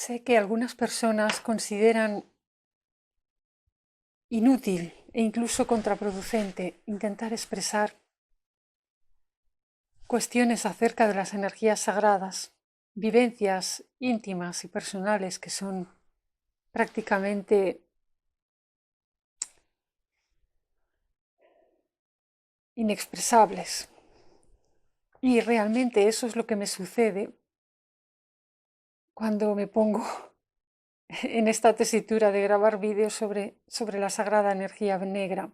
Sé que algunas personas consideran inútil e incluso contraproducente intentar expresar cuestiones acerca de las energías sagradas, vivencias íntimas y personales que son prácticamente inexpresables. Y realmente eso es lo que me sucede cuando me pongo en esta tesitura de grabar vídeos sobre la sagrada energía negra,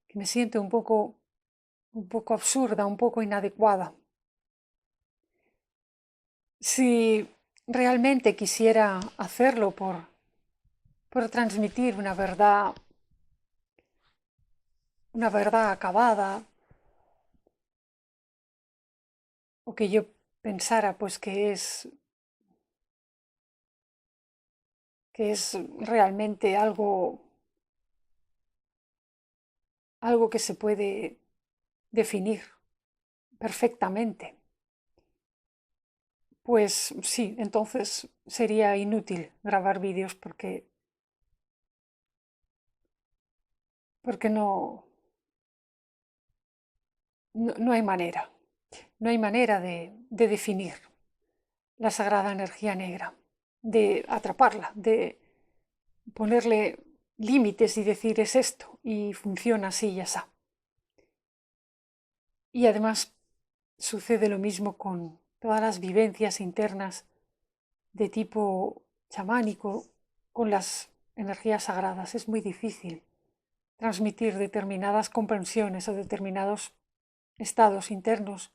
que me siento un poco absurda, un poco inadecuada. Si realmente quisiera hacerlo por transmitir una verdad acabada, o que yo pensara pues que es realmente algo que se puede definir perfectamente, pues sí, entonces sería inútil grabar vídeos porque no hay manera. No hay manera de definir la sagrada energía negra, de atraparla, de ponerle límites y decir es esto y funciona así y así. Y además sucede lo mismo con todas las vivencias internas de tipo chamánico con las energías sagradas. Es muy difícil transmitir determinadas comprensiones o determinados estados internos.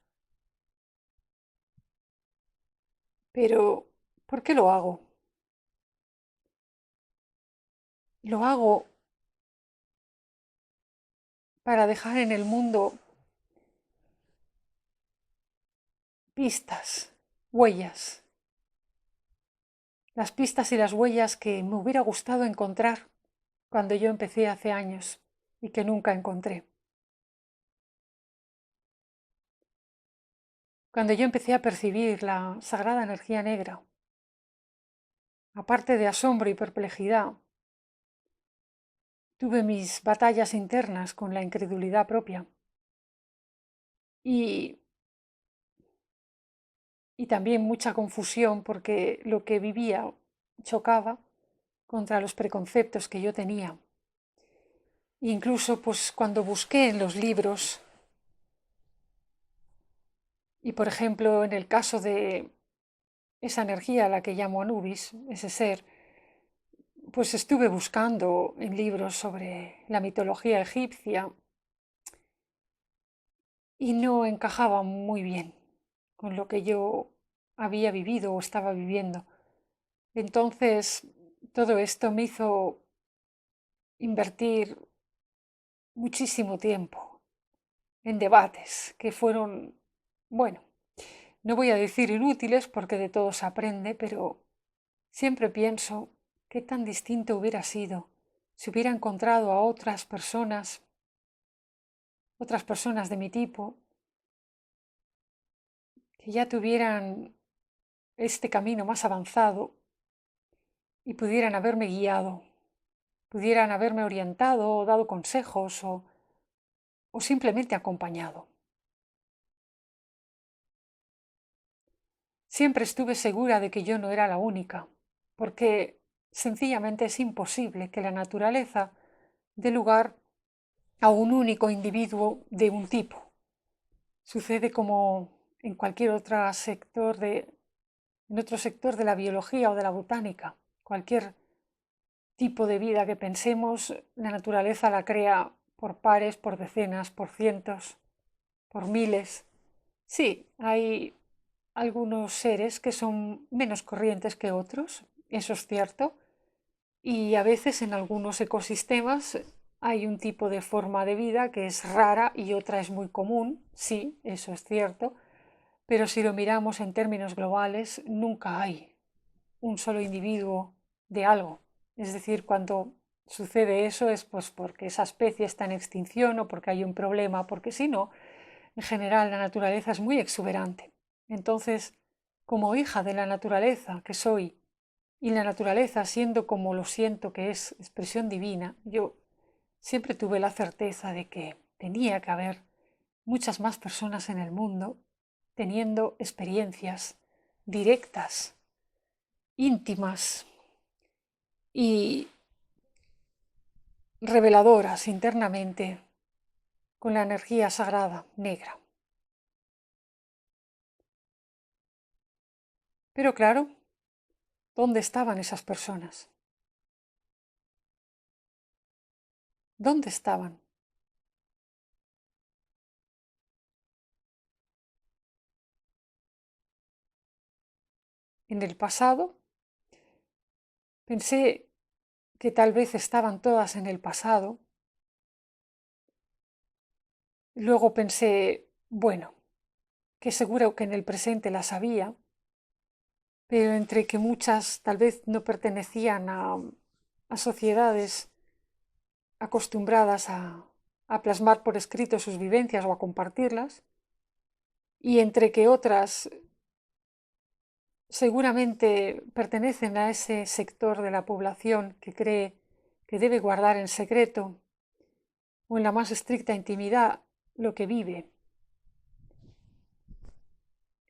Pero, ¿por qué lo hago? Lo hago para dejar en el mundo pistas, huellas, las pistas y las huellas que me hubiera gustado encontrar cuando yo empecé hace años y que nunca encontré. Cuando yo empecé a percibir la sagrada energía negra, aparte de asombro y perplejidad, tuve mis batallas internas con la incredulidad propia y, y también mucha confusión porque lo que vivía chocaba contra los preconceptos que yo tenía. Incluso pues cuando busqué en los libros, y por ejemplo en el caso de esa energía a la que llamo Anubis, ese ser, pues estuve buscando en libros sobre la mitología egipcia y no encajaba muy bien con lo que yo había vivido o estaba viviendo. Entonces todo esto me hizo invertir muchísimo tiempo en debates que fueron, bueno, no voy a decir inútiles porque de todo se aprende, pero siempre pienso qué tan distinto hubiera sido si hubiera encontrado a otras personas de mi tipo, que ya tuvieran este camino más avanzado y pudieran haberme guiado, pudieran haberme orientado o dado consejos o simplemente acompañado. Siempre estuve segura de que yo no era la única, porque sencillamente es imposible que la naturaleza dé lugar a un único individuo de un tipo. Sucede como en cualquier en otro sector de la biología o de la botánica. Cualquier tipo de vida que pensemos, la naturaleza la crea por pares, por decenas, por cientos, por miles. Sí, hay algunos seres que son menos corrientes que otros, eso es cierto, y a veces en algunos ecosistemas hay un tipo de forma de vida que es rara y otra es muy común, sí, eso es cierto, pero si lo miramos en términos globales, nunca hay un solo individuo de algo. Es decir, cuando sucede eso es pues porque esa especie está en extinción o porque hay un problema, porque si no, en general la naturaleza es muy exuberante. Entonces, como hija de la naturaleza que soy y la naturaleza siendo como lo siento que es expresión divina, yo siempre tuve la certeza de que tenía que haber muchas más personas en el mundo teniendo experiencias directas, íntimas y reveladoras internamente con la energía sagrada negra. Pero claro, ¿dónde estaban esas personas? ¿Dónde estaban? En el pasado pensé que tal vez estaban todas en el pasado. Luego pensé, bueno, que seguro que en el presente las había, pero entre que muchas tal vez no pertenecían a sociedades acostumbradas a plasmar por escrito sus vivencias o a compartirlas, y entre que otras seguramente pertenecen a ese sector de la población que cree que debe guardar en secreto o en la más estricta intimidad lo que vive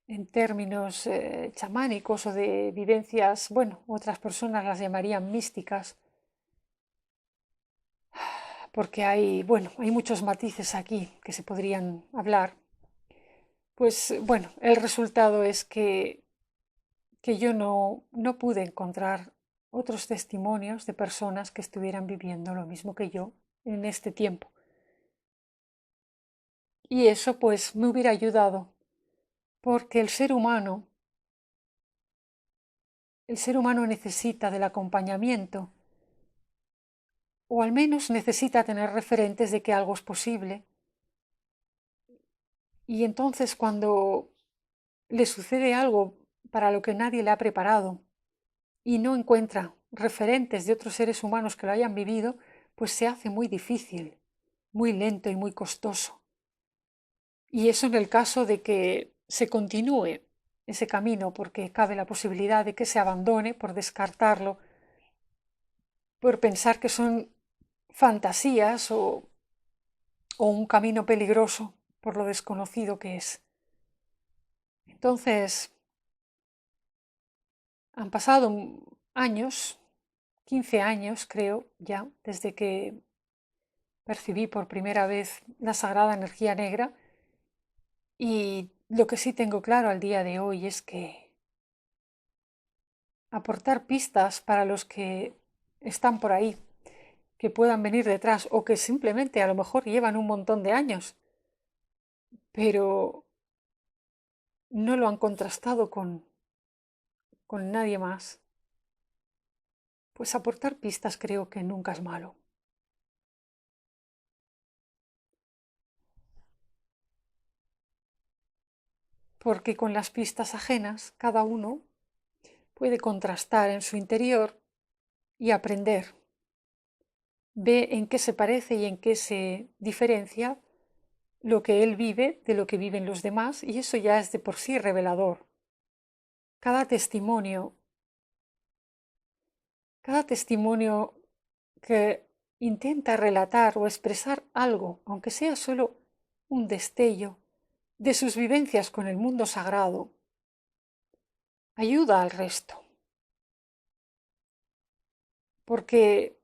en términos chamánicos o de vivencias, bueno, otras personas las llamarían místicas, porque hay, bueno, hay muchos matices aquí que se podrían hablar. Pues bueno, el resultado es que yo no pude encontrar otros testimonios de personas que estuvieran viviendo lo mismo que yo en este tiempo. Y eso pues me hubiera ayudado, porque el ser humano necesita del acompañamiento, o al menos necesita tener referentes de que algo es posible. Y entonces cuando le sucede algo para lo que nadie le ha preparado y no encuentra referentes de otros seres humanos que lo hayan vivido, pues se hace muy difícil, muy lento y muy costoso. Y eso en el caso de que se continúe ese camino, porque cabe la posibilidad de que se abandone por descartarlo, por pensar que son fantasías o un camino peligroso por lo desconocido que es. Entonces, han pasado años, 15 años creo ya, desde que percibí por primera vez la sagrada energía negra, y lo que sí tengo claro al día de hoy es que aportar pistas para los que están por ahí, que puedan venir detrás o que simplemente a lo mejor llevan un montón de años, pero no lo han contrastado con nadie más, pues aportar pistas creo que nunca es malo. Porque con las pistas ajenas cada uno puede contrastar en su interior y aprender. Ve en qué se parece y en qué se diferencia lo que él vive de lo que viven los demás, y eso ya es de por sí revelador. Cada testimonio, cada testimonio que intenta relatar o expresar algo, aunque sea solo un destello de sus vivencias con el mundo sagrado, ayuda al resto, porque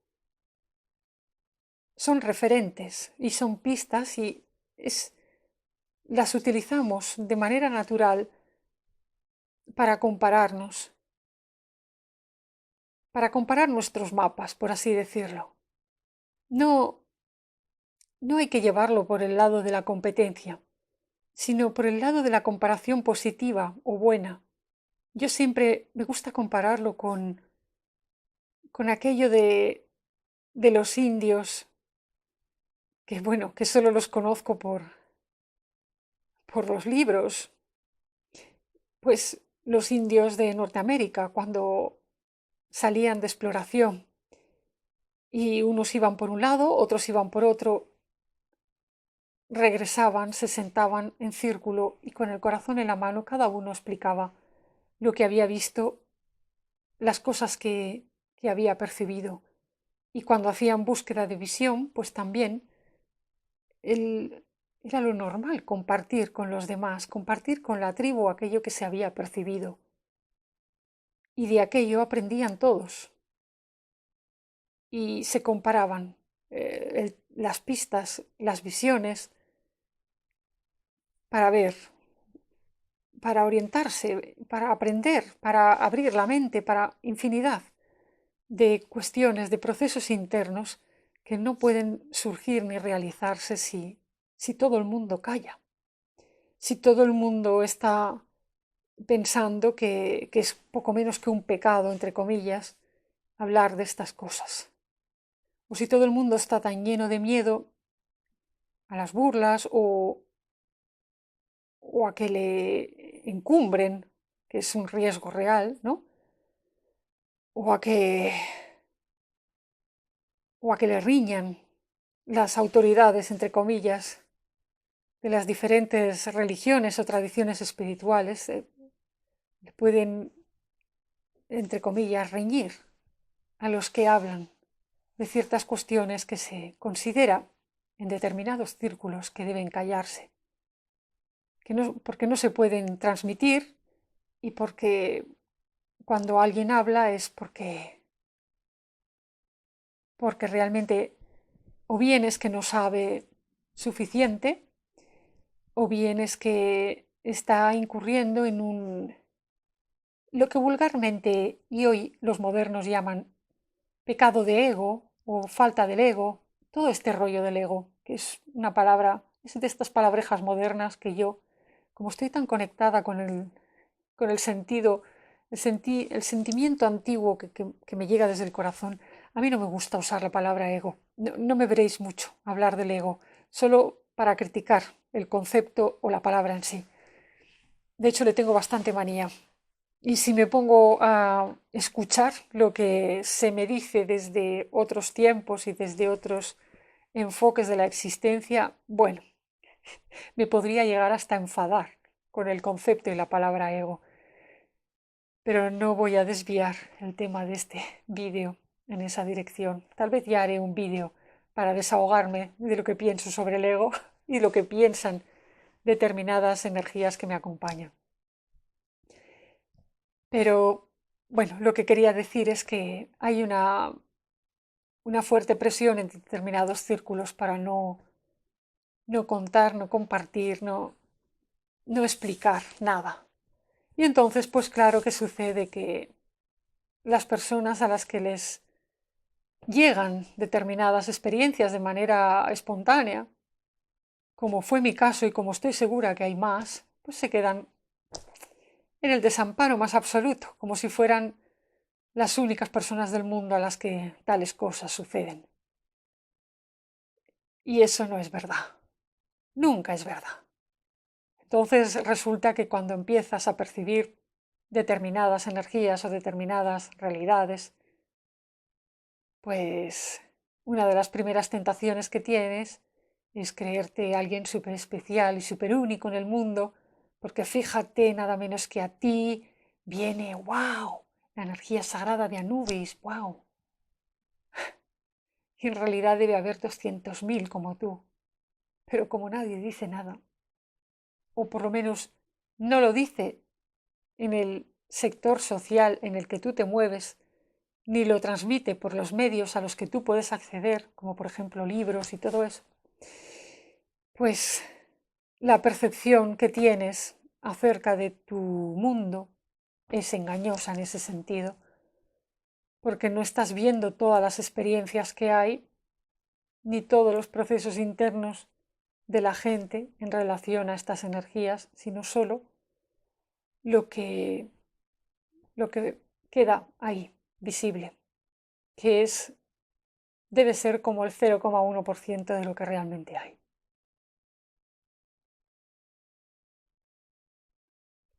son referentes y son pistas y las utilizamos de manera natural para comparar nuestros mapas, por así decirlo. No, no hay que llevarlo por el lado de la competencia, sino por el lado de la comparación positiva o buena. Yo siempre me gusta compararlo con aquello de los indios, que bueno, que solo los conozco por los libros, pues los indios de Norteamérica, cuando salían de exploración y unos iban por un lado, otros iban por otro, regresaban, se sentaban en círculo y con el corazón en la mano cada uno explicaba lo que había visto las cosas que había percibido. Y cuando hacían búsqueda de visión, pues también era lo normal compartir con los demás, compartir con la tribu aquello que se había percibido. Y de aquello aprendían todos y se comparaban las pistas, las visiones, para ver, para orientarse, para aprender, para abrir la mente, para infinidad de cuestiones, de procesos internos que no pueden surgir ni realizarse si todo el mundo calla, si todo el mundo está pensando que es poco menos que un pecado, entre comillas, hablar de estas cosas. O si todo el mundo está tan lleno de miedo a las burlas o a que le encumbren, que es un riesgo real, ¿no? O a que le riñan las autoridades, entre comillas, de las diferentes religiones o tradiciones espirituales, le pueden, entre comillas, reñir a los que hablan de ciertas cuestiones que se considera en determinados círculos que deben callarse, porque no se pueden transmitir y porque cuando alguien habla es porque realmente o bien es que no sabe suficiente o bien es que está incurriendo en lo que vulgarmente y hoy los modernos llaman pecado de ego o falta del ego, todo este rollo del ego, que es una palabra, es de estas palabrejas modernas que yo, como estoy tan conectada con el sentido, el sentimiento antiguo que me llega desde el corazón, a mí no me gusta usar la palabra ego. No me veréis mucho hablar del ego, solo para criticar el concepto o la palabra en sí. De hecho, le tengo bastante manía. Y si me pongo a escuchar lo que se me dice desde otros tiempos y desde otros enfoques de la existencia, bueno, me podría llegar hasta enfadar con el concepto y la palabra ego. Pero no voy a desviar el tema de este vídeo en esa dirección. Tal vez ya haré un vídeo para desahogarme de lo que pienso sobre el ego y lo que piensan determinadas energías que me acompañan. Pero bueno, lo que quería decir es que hay una fuerte presión en determinados círculos para no contar, no compartir, no explicar nada. Y entonces, pues claro que sucede que las personas a las que les llegan determinadas experiencias de manera espontánea, como fue mi caso y como estoy segura que hay más, pues se quedan en el desamparo más absoluto, como si fueran las únicas personas del mundo a las que tales cosas suceden. Y eso no es verdad. Nunca es verdad. Entonces resulta que cuando empiezas a percibir determinadas energías o determinadas realidades, pues una de las primeras tentaciones que tienes es creerte alguien súper especial y súper único en el mundo, porque fíjate, nada menos que a ti viene, wow, la energía sagrada de Anubis, wow. Y en realidad debe haber 200.000 como tú, pero como nadie dice nada, o por lo menos no lo dice en el sector social en el que tú te mueves, ni lo transmite por los medios a los que tú puedes acceder, como por ejemplo libros y todo eso, pues la percepción que tienes acerca de tu mundo es engañosa en ese sentido, porque no estás viendo todas las experiencias que hay, ni todos los procesos internos de la gente en relación a estas energías, sino solo lo que queda ahí, visible, que debe ser como el 0,1% de lo que realmente hay.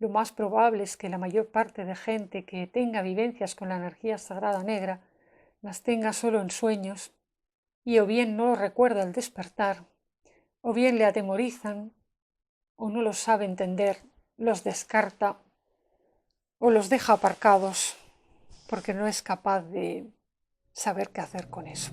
Lo más probable es que la mayor parte de gente que tenga vivencias con la energía sagrada negra las tenga solo en sueños y o bien no lo recuerda al despertar, o bien le atemorizan, o no los sabe entender, los descarta o los deja aparcados porque no es capaz de saber qué hacer con eso.